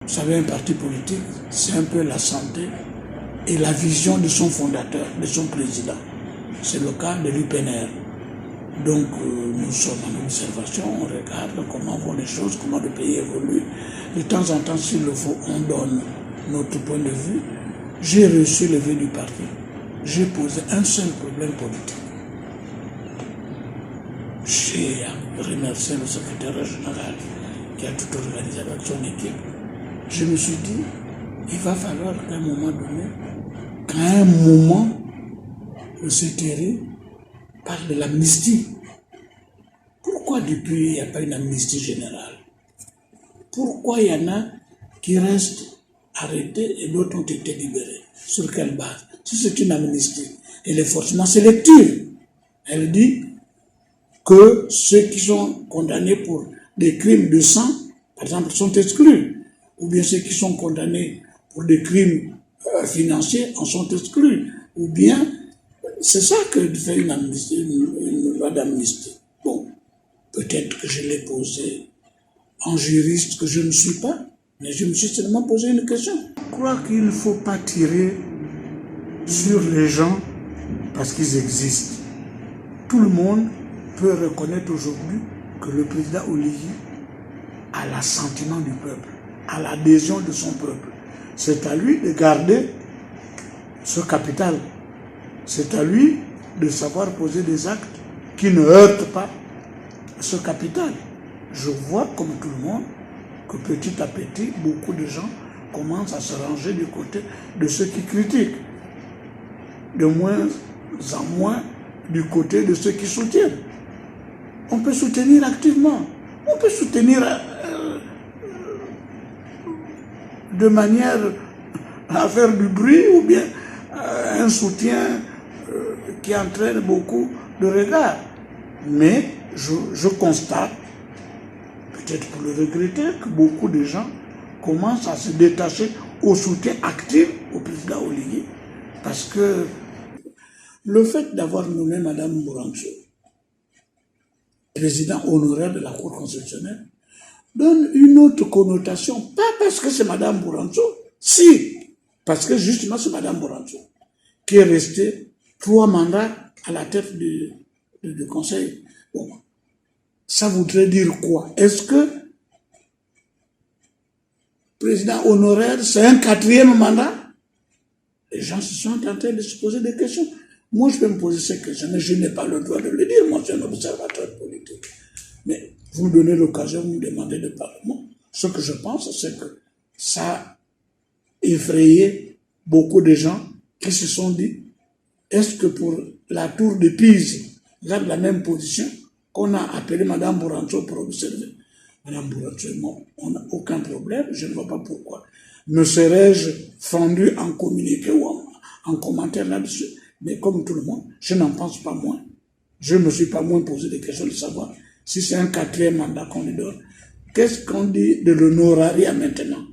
Vous savez, un parti politique, c'est un peu la santé et la vision de son fondateur, de son président. C'est le cas de l'UPNR. Donc, nous sommes en observation, on regarde comment vont les choses, comment le pays évolue. De temps en temps, s'il le faut, on donne notre point de vue. J'ai reçu le vœu du parti. J'ai posé un seul problème politique. J'ai remercié le secrétaire général qui a tout organisé avec son équipe. Je me suis dit, il va falloir qu'à un moment donné, le CTR parle de l'amnistie. Pourquoi depuis il n'y a pas une amnistie générale? Pourquoi il y en a qui restent arrêtés et d'autres ont été libérés? Sur quelle base? Si c'est une amnistie, elle est forcément sélective. Elle dit que ceux qui sont condamnés pour des crimes de sang, par exemple, sont exclus. Ou bien ceux qui sont condamnés pour des crimes financiers en sont exclus. Ou bien, c'est ça que fait une amnistie, une loi d'amnistie. Bon, peut-être que je l'ai posé en juriste que je ne suis pas, mais je me suis seulement posé une question. Je crois qu'il ne faut pas tirer sur les gens parce qu'ils existent. Tout le monde peut reconnaître aujourd'hui que le président Oligui a l'assentiment du peuple, a l'adhésion de son peuple. C'est à lui de garder ce capital. C'est à lui de savoir poser des actes qui ne heurtent pas ce capital. Je vois, comme tout le monde, que petit à petit, beaucoup de gens commencent à se ranger du côté de ceux qui critiquent. De moins en moins du côté de ceux qui soutiennent. On peut soutenir activement. On peut soutenir de manière à faire du bruit ou bien un soutien qui entraîne beaucoup de regards. Mais je constate, peut-être pour le regretter, que beaucoup de gens commencent à se détacher au soutien actif au président Oligui. Parce que le fait d'avoir nommé Mme Bourancho président honoraire de la Cour constitutionnelle donne une autre connotation, pas parce que c'est Mme Bourancho, si, parce que justement c'est Mme Bourancho qui est restée 3 mandats à la tête du Conseil. Bon, ça voudrait dire quoi? Est-ce que président honoraire, c'est un 4e mandat? Les gens se sont en train de se poser des questions. Moi, je peux me poser ces questions, mais je n'ai pas le droit de le dire. Moi, je suis un observateur politique. Mais vous me donnez l'occasion, vous me demandez de parler. Moi, ce que je pense, c'est que ça a effrayé beaucoup de gens qui se sont dit, est-ce que pour la tour de Pise, garde la même position qu'on a appelé Mme Bourancho pour observer? Mme Bourancho, on n'a aucun problème, je ne vois pas pourquoi. Me serais-je fendu en communiqué ou en commentaire là-dessus? Mais comme tout le monde, je n'en pense pas moins. Je ne me suis pas moins posé des questions de savoir si c'est un 4e mandat qu'on lui donne. Qu'est-ce qu'on dit de l'honorariat maintenant?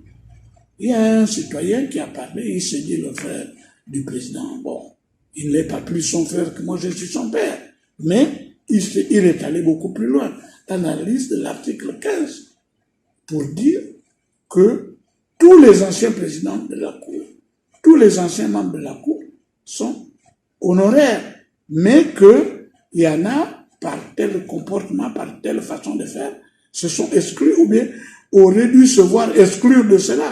Il y a un citoyen qui a parlé, il se dit le frère du président. Bon, il n'est pas plus son frère que moi, je suis son père. Mais il est allé beaucoup plus loin dans la liste de l'article 15 pour dire que tous les anciens présidents de la Cour, tous les anciens membres de la Cour sont honoraires, mais qu'il y en a, par tel comportement, par telle façon de faire, se sont exclus ou bien auraient dû se voir exclure de cela.